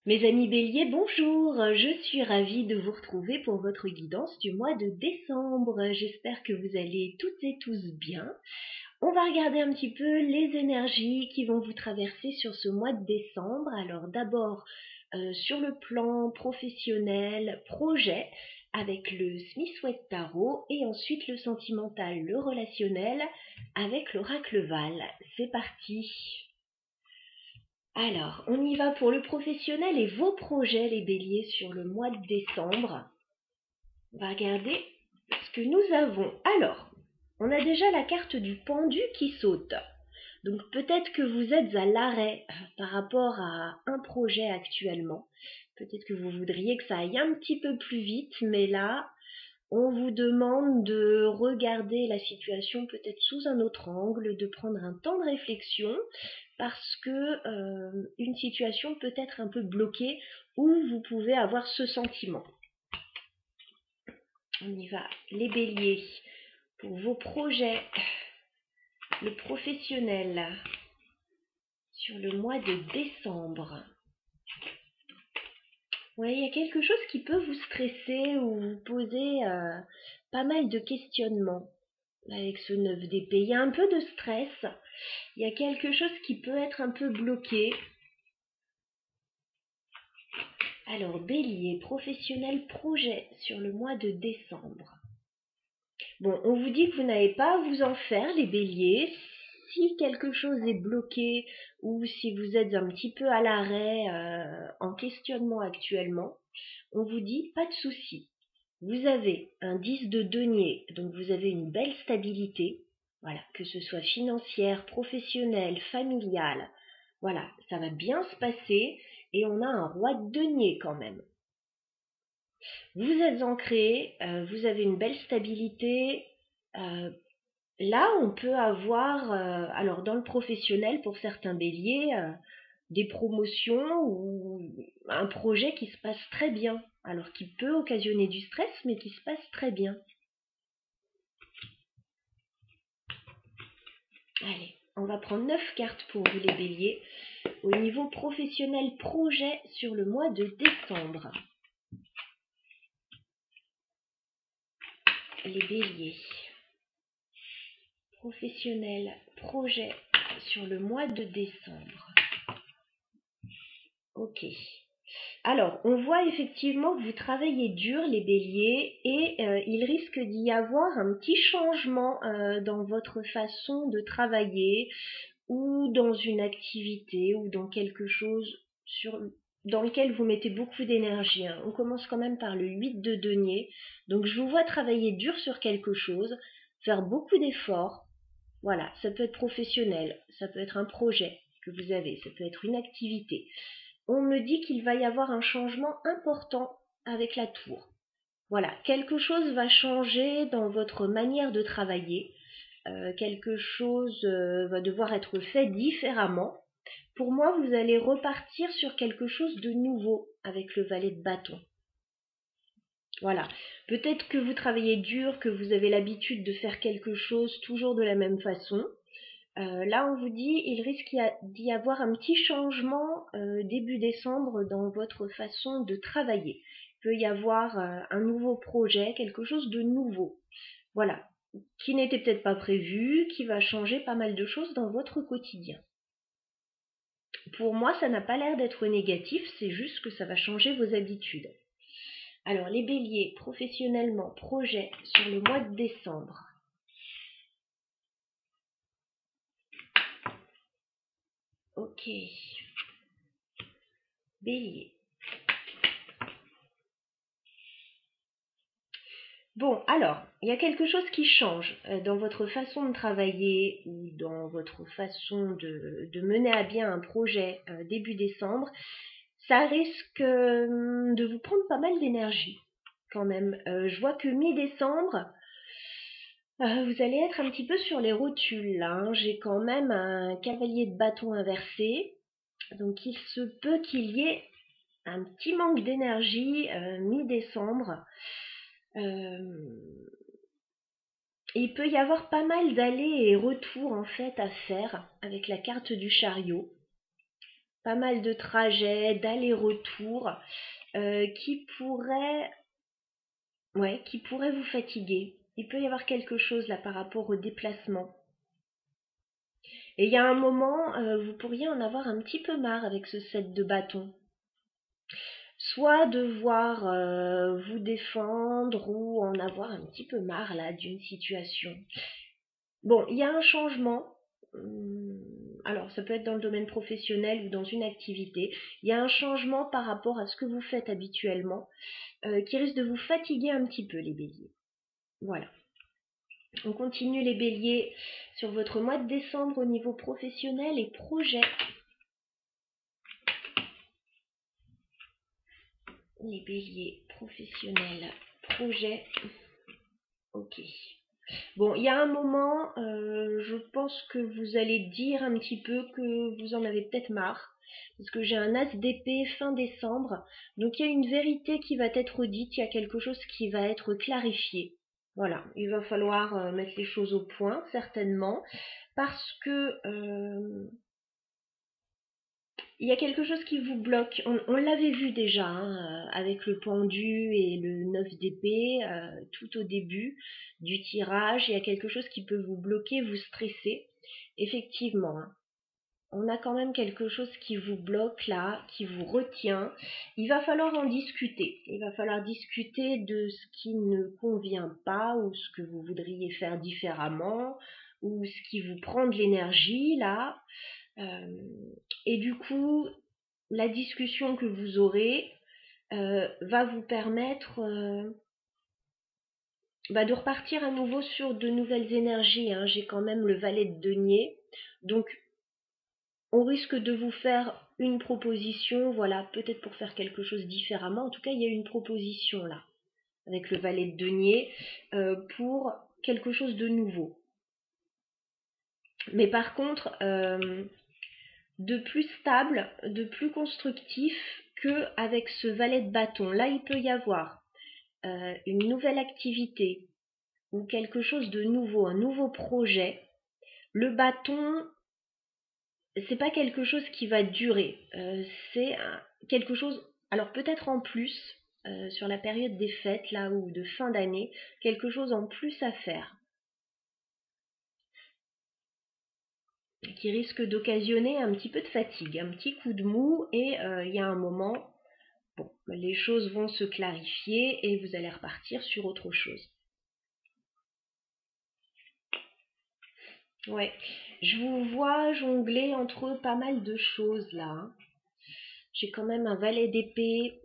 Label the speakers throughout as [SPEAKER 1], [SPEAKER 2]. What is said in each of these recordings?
[SPEAKER 1] Mes amis béliers, bonjour, je suis ravie de vous retrouver pour votre guidance du mois de décembre. J'espère que vous allez toutes et tous bien. On va regarder un petit peu les énergies qui vont vous traverser sur ce mois de décembre. Alors d'abord sur le plan professionnel, projet, avec le Smith West Tarot, et ensuite le sentimental, le relationnel, avec l'oracle Val. C'est parti. Alors, on y va pour le professionnel et vos projets, les béliers, sur le mois de décembre. On va regarder ce que nous avons. Alors, on a déjà la carte du pendu qui saute. Donc peut-être que vous êtes à l'arrêt par rapport à un projet actuellement. Peut-être que vous voudriez que ça aille un petit peu plus vite, mais là, on vous demande de regarder la situation peut-être sous un autre angle, de prendre un temps de réflexion, parce que une situation peut être un peu bloquée ou vous pouvez avoir ce sentiment. On y va, les béliers, pour vos projets, le professionnel, sur le mois de décembre. Ouais, il y a quelque chose qui peut vous stresser ou vous poser pas mal de questionnements avec ce 9 d'épée. Il y a un peu de stress, il y a quelque chose qui peut être un peu bloqué. Alors, bélier, professionnel, projet sur le mois de décembre. Bon, on vous dit que vous n'avez pas à vous en faire, les béliers. Si quelque chose est bloqué ou si vous êtes un petit peu à l'arrêt, en questionnement actuellement, on vous dit pas de souci. Vous avez un 10 de denier, donc vous avez une belle stabilité, voilà, que ce soit financière, professionnelle, familiale, voilà, ça va bien se passer, et on a un roi de denier quand même. Vous êtes ancré, vous avez une belle stabilité. euh, Là, on peut avoir, alors dans le professionnel, pour certains béliers, des promotions ou un projet qui se passe très bien, alors qui peut occasionner du stress, mais qui se passe très bien. Allez, on va prendre 9 cartes pour vous les béliers. Au niveau professionnel, projet sur le mois de décembre. Les béliers. Professionnel, projet sur le mois de décembre. Ok. Alors, on voit effectivement que vous travaillez dur, les béliers, et il risque d'y avoir un petit changement dans votre façon de travailler, ou dans une activité, ou dans quelque chose dans lequel vous mettez beaucoup d'énergie. Hein. On commence quand même par le 8 de denier, donc je vous vois travailler dur sur quelque chose, faire beaucoup d'efforts. Voilà, ça peut être professionnel, ça peut être un projet que vous avez, ça peut être une activité. On me dit qu'il va y avoir un changement important avec la tour. Voilà, quelque chose va changer dans votre manière de travailler. Quelque chose va devoir être fait différemment. Pour moi, vous allez repartir sur quelque chose de nouveau avec le valet de bâton. Voilà, peut-être que vous travaillez dur, que vous avez l'habitude de faire quelque chose toujours de la même façon. Là, on vous dit, il risque d'y avoir un petit changement début décembre dans votre façon de travailler. Il peut y avoir un nouveau projet, quelque chose de nouveau. Voilà, qui n'était peut-être pas prévu, qui va changer pas mal de choses dans votre quotidien. Pour moi, ça n'a pas l'air d'être négatif, c'est juste que ça va changer vos habitudes. Alors, les béliers, professionnellement, projet sur le mois de décembre. Ok. Bélier. Bon, alors, il y a quelque chose qui change dans votre façon de travailler ou dans votre façon de mener à bien un projet début décembre. Ça risque de vous prendre pas mal d'énergie quand même. Je vois que mi-décembre, vous allez être un petit peu sur les rotules là. Hein. J'ai quand même un cavalier de bâton inversé. Donc il se peut qu'il y ait un petit manque d'énergie mi-décembre. Il peut y avoir pas mal d'allers et retours en fait à faire avec la carte du chariot. pas mal de trajets, d'allers-retours qui pourraient vous fatiguer. Il peut y avoir quelque chose là par rapport au déplacement. Et il y a un moment, vous pourriez en avoir un petit peu marre avec ce set de bâtons. Soit devoir vous défendre ou en avoir un petit peu marre là d'une situation. Bon, il y a un changement. Alors, ça peut être dans le domaine professionnel ou dans une activité. Il y a un changement par rapport à ce que vous faites habituellement qui risque de vous fatiguer un petit peu, les béliers. Voilà. On continue les béliers sur votre mois de décembre au niveau professionnel et projet. Les béliers professionnels, projet. Ok. Bon, il y a un moment, je pense que vous allez dire un petit peu que vous en avez peut-être marre. Parce que j'ai un as d'épée fin décembre. Donc il y a une vérité qui va être dite, il y a quelque chose qui va être clarifié. Voilà, il va falloir mettre les choses au point, certainement. Parce que il y a quelque chose qui vous bloque. On l'avait vu déjà avec le pendu et le 9 d'épée tout au début du tirage. Il y a quelque chose qui peut vous bloquer, vous stresser. Effectivement, on a quand même quelque chose qui vous bloque là, qui vous retient. Il va falloir en discuter. Il va falloir discuter de ce qui ne convient pas ou ce que vous voudriez faire différemment ou ce qui vous prend de l'énergie là. Et du coup, la discussion que vous aurez va vous permettre de repartir à nouveau sur de nouvelles énergies. J'ai quand même le valet de denier. Donc, on risque de vous faire une proposition, voilà, peut-être pour faire quelque chose différemment. En tout cas, il y a une proposition là, avec le valet de denier, pour quelque chose de nouveau. Mais par contre, de plus stable, de plus constructif qu'avec ce valet de bâton. Là, il peut y avoir une nouvelle activité ou quelque chose de nouveau, un nouveau projet. Le bâton, c'est pas quelque chose qui va durer. C'est quelque chose, alors peut-être en plus, sur la période des fêtes, là, ou de fin d'année, quelque chose en plus à faire, qui risque d'occasionner un petit peu de fatigue, un petit coup de mou, et il y a un moment, bon, les choses vont se clarifier et vous allez repartir sur autre chose. Ouais, je vous vois jongler entre pas mal de choses là. J'ai quand même un valet d'épée,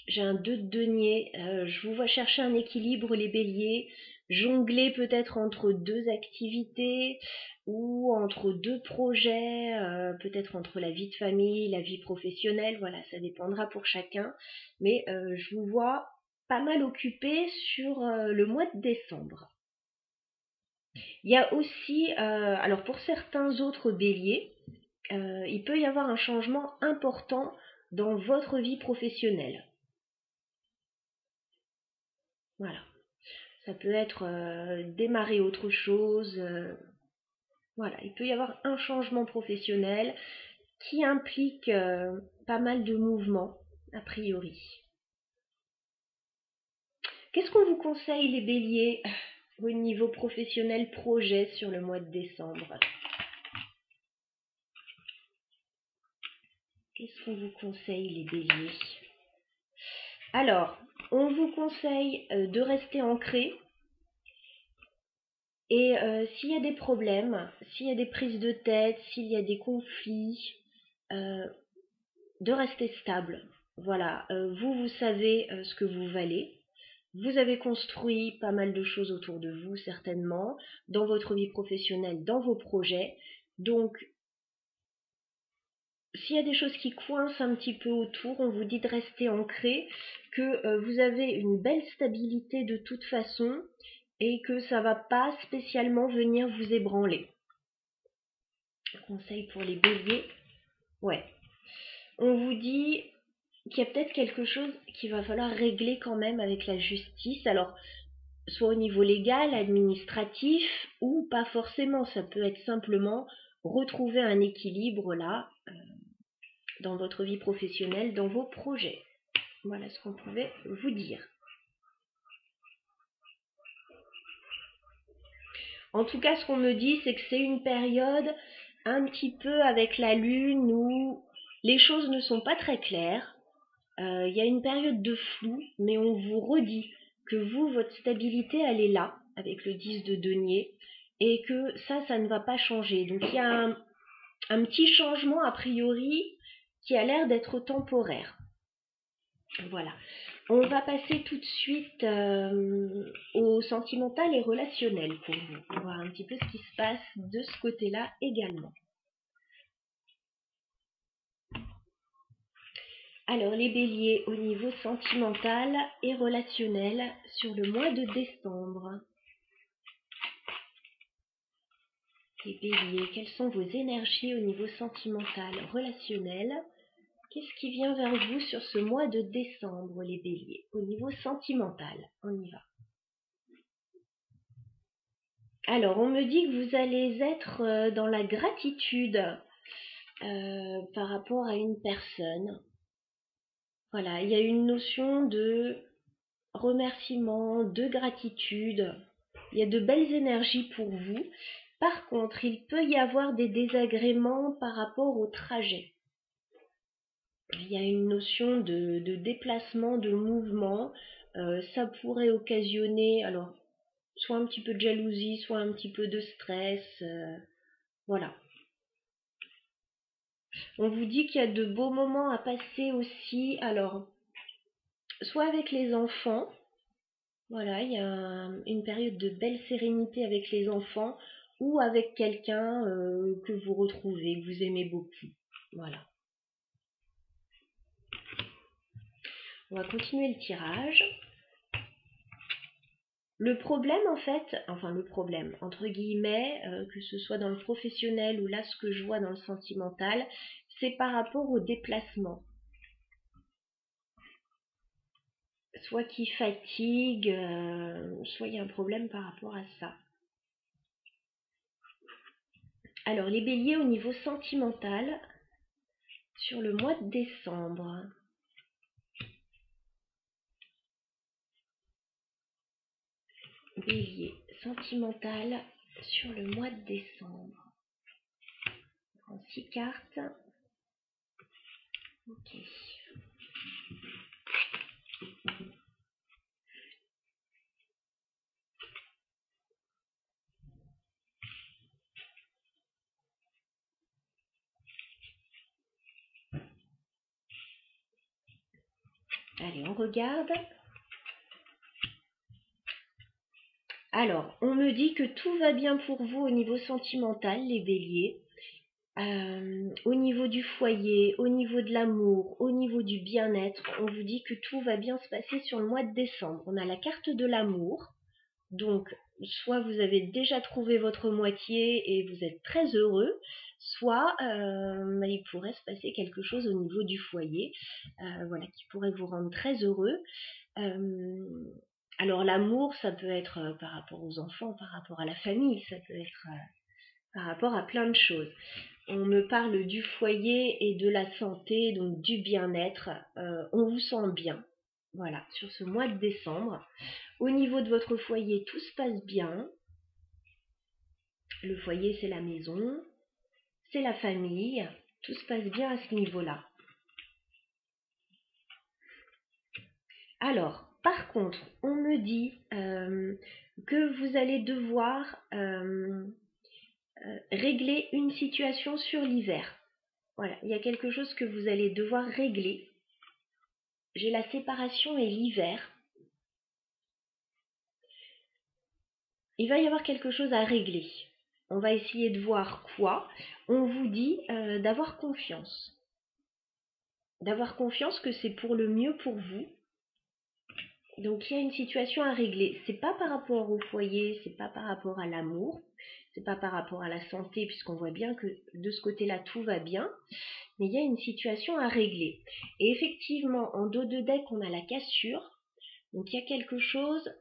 [SPEAKER 1] j'ai un 2 de denier, je vous vois chercher un équilibre les béliers, jongler peut-être entre deux activités ou entre deux projets, peut-être entre la vie de famille, la vie professionnelle, voilà, ça dépendra pour chacun. Mais je vous vois pas mal occupé sur le mois de décembre. Il y a aussi, alors pour certains autres béliers, il peut y avoir un changement important dans votre vie professionnelle. Voilà. Ça peut être démarrer autre chose. Voilà, il peut y avoir un changement professionnel qui implique pas mal de mouvements, a priori. Qu'est-ce qu'on vous conseille, les béliers, au niveau professionnel projet sur le mois de décembre? Qu'est-ce qu'on vous conseille, les béliers? Alors, on vous conseille de rester ancré. Et s'il y a des problèmes, s'il y a des prises de tête, s'il y a des conflits, de rester stable. Voilà, vous savez ce que vous valez. Vous avez construit pas mal de choses autour de vous, certainement, dans votre vie professionnelle, dans vos projets. Donc, s'il y a des choses qui coincent un petit peu autour, on vous dit de rester ancré, que vous avez une belle stabilité de toute façon et que ça va pas spécialement venir vous ébranler. Conseil pour les béliers. Ouais. On vous dit qu'il y a peut-être quelque chose qu'il va falloir régler quand même avec la justice. Alors, soit au niveau légal, administratif, ou pas forcément. Ça peut être simplement retrouver un équilibre là, dans votre vie professionnelle, dans vos projets. Voilà ce qu'on pouvait vous dire. En tout cas, ce qu'on me dit, c'est que c'est une période un petit peu avec la lune où les choses ne sont pas très claires. Il y a une période de flou, mais on vous redit que vous, votre stabilité, elle est là, avec le 10 de denier, et que ça ne va pas changer. Donc il y a un petit changement a priori qui a l'air d'être temporaire. Voilà. On va passer tout de suite au sentimental et relationnel pour vous, pour voir un petit peu ce qui se passe de ce côté-là également. Alors les béliers au niveau sentimental et relationnel sur le mois de décembre. Les béliers, quelles sont vos énergies au niveau sentimental, relationnel? Qu'est-ce qui vient vers vous sur ce mois de décembre, les béliers, au niveau sentimental? On y va. Alors, on me dit que vous allez être dans la gratitude par rapport à une personne. Voilà, il y a une notion de remerciement, de gratitude. Il y a de belles énergies pour vous. Par contre, il peut y avoir des désagréments par rapport au trajet. Il y a une notion de déplacement, de mouvement. Ça pourrait occasionner, alors, soit un petit peu de jalousie, soit un petit peu de stress. Voilà. On vous dit qu'il y a de beaux moments à passer aussi. Alors, soit avec les enfants. Voilà, il y a une période de belle sérénité avec les enfants ou avec quelqu'un que vous retrouvez, que vous aimez beaucoup. Voilà. On va continuer le tirage. Le problème en fait, enfin le problème entre guillemets, que ce soit dans le professionnel ou là ce que je vois dans le sentimental, c'est par rapport au déplacement. Soit qui fatigue, soit il y a un problème par rapport à ça. Alors les béliers au niveau sentimental sur le mois de décembre. Bélier sentimental sur le mois de décembre. On prend 6 cartes. Ok. Allez, on regarde. Alors, on me dit que tout va bien pour vous au niveau sentimental, les béliers. Au niveau du foyer, au niveau de l'amour, au niveau du bien-être, on vous dit que tout va bien se passer sur le mois de décembre. On a la carte de l'amour. Donc, soit vous avez déjà trouvé votre moitié et vous êtes très heureux, soit il pourrait se passer quelque chose au niveau du foyer, voilà, qui pourrait vous rendre très heureux. Alors l'amour, ça peut être par rapport aux enfants, par rapport à la famille, ça peut être par rapport à plein de choses. On me parle du foyer et de la santé, donc du bien-être. On vous sent bien, voilà, sur ce mois de décembre. Au niveau de votre foyer, tout se passe bien. Le foyer, c'est la maison, c'est la famille. Tout se passe bien à ce niveau-là. Alors, par contre, on me dit que vous allez devoir régler une situation sur l'hiver. Voilà, il y a quelque chose que vous allez devoir régler. J'ai la séparation et l'hiver. Il va y avoir quelque chose à régler. On va essayer de voir quoi. On vous dit d'avoir confiance. D'avoir confiance que c'est pour le mieux pour vous. Donc il y a une situation à régler. C'est pas par rapport au foyer, c'est pas par rapport à l'amour, c'est pas par rapport à la santé, puisqu'on voit bien que de ce côté-là tout va bien, mais il y a une situation à régler. Et effectivement, en dos de deck, on a la cassure. Donc il y a quelque chose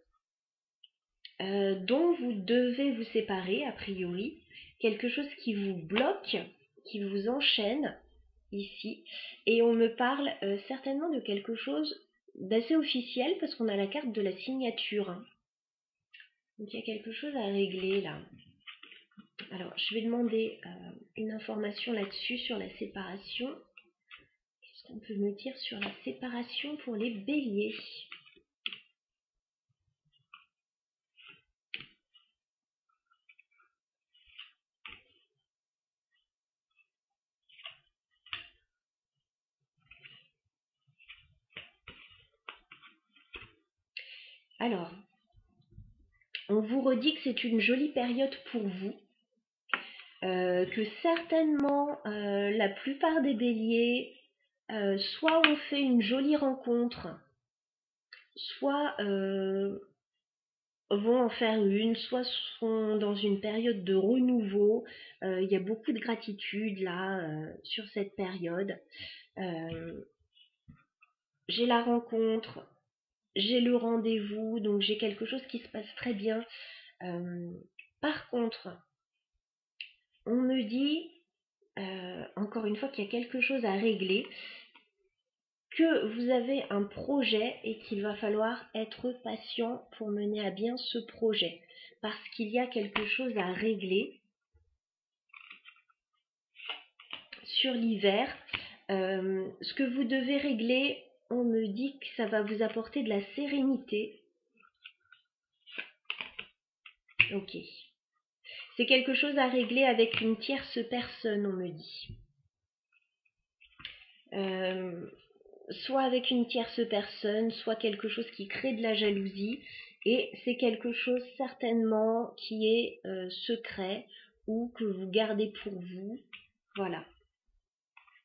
[SPEAKER 1] dont vous devez vous séparer, a priori, quelque chose qui vous bloque, qui vous enchaîne. ici, et on me parle certainement de quelque chose d'assez officiel parce qu'on a la carte de la signature, hein. Donc il y a quelque chose à régler là. Alors je vais demander une information là-dessus sur la séparation. Qu'est-ce qu'on peut me dire sur la séparation pour les béliers? Alors, on vous redit que c'est une jolie période pour vous, que certainement la plupart des béliers soit ont fait une jolie rencontre, soit vont en faire une, soit sont dans une période de renouveau. Il y a beaucoup de gratitude là sur cette période. J'ai la rencontre, j'ai le rendez-vous, donc j'ai quelque chose qui se passe très bien. Par contre, on me dit, encore une fois, qu'il y a quelque chose à régler, que vous avez un projet et qu'il va falloir être patient pour mener à bien ce projet, parce qu'il y a quelque chose à régler sur l'hiver. Ce que vous devez régler, on me dit que ça va vous apporter de la sérénité. Ok. C'est quelque chose à régler avec une tierce personne, on me dit. Soit avec une tierce personne, soit quelque chose qui crée de la jalousie. Et c'est quelque chose certainement qui est secret ou que vous gardez pour vous. Voilà.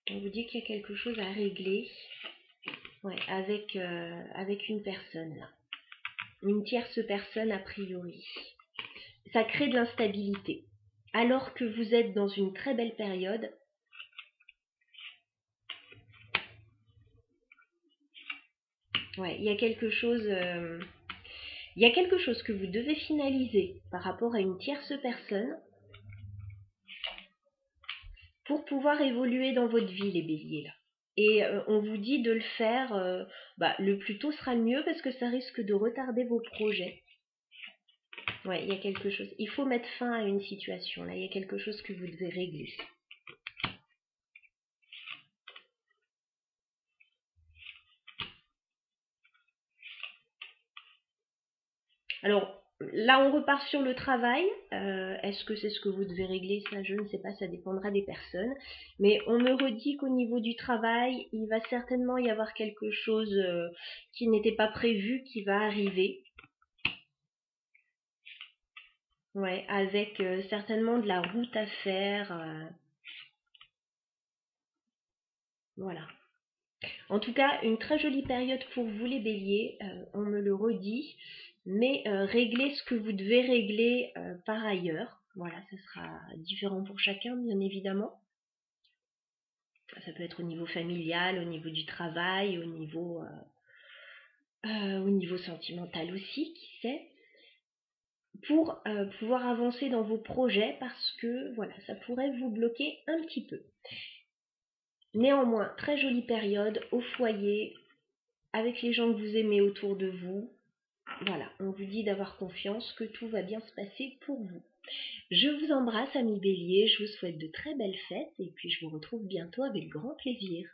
[SPEAKER 1] On vous dit qu'il y a quelque chose à régler, ouais, avec une personne là. Une tierce personne a priori. Ça crée de l'instabilité. Alors que vous êtes dans une très belle période, ouais, il y a quelque chose que vous devez finaliser par rapport à une tierce personne pour pouvoir évoluer dans votre vie, les béliers là. Et on vous dit de le faire le plus tôt sera le mieux parce que ça risque de retarder vos projets. Ouais, il y a quelque chose. Il faut mettre fin à une situation là. Il y a quelque chose que vous devez régler. Alors là, on repart sur le travail. Est-ce que c'est ce que vous devez régler? Ça, je ne sais pas, ça dépendra des personnes. Mais on me redit qu'au niveau du travail, il va certainement y avoir quelque chose qui n'était pas prévu, qui va arriver. Ouais, avec certainement de la route à faire. Voilà. En tout cas, une très jolie période pour vous les béliers, on me le redit, mais réglez ce que vous devez régler par ailleurs. Voilà, ce sera différent pour chacun, bien évidemment. Ça peut être au niveau familial, au niveau du travail, au niveau sentimental aussi, qui sait, pour pouvoir avancer dans vos projets parce que voilà, ça pourrait vous bloquer un petit peu. Néanmoins, très jolie période au foyer, avec les gens que vous aimez autour de vous. Voilà, on vous dit d'avoir confiance, que tout va bien se passer pour vous. Je vous embrasse, amis béliers, je vous souhaite de très belles fêtes et puis je vous retrouve bientôt avec grand plaisir.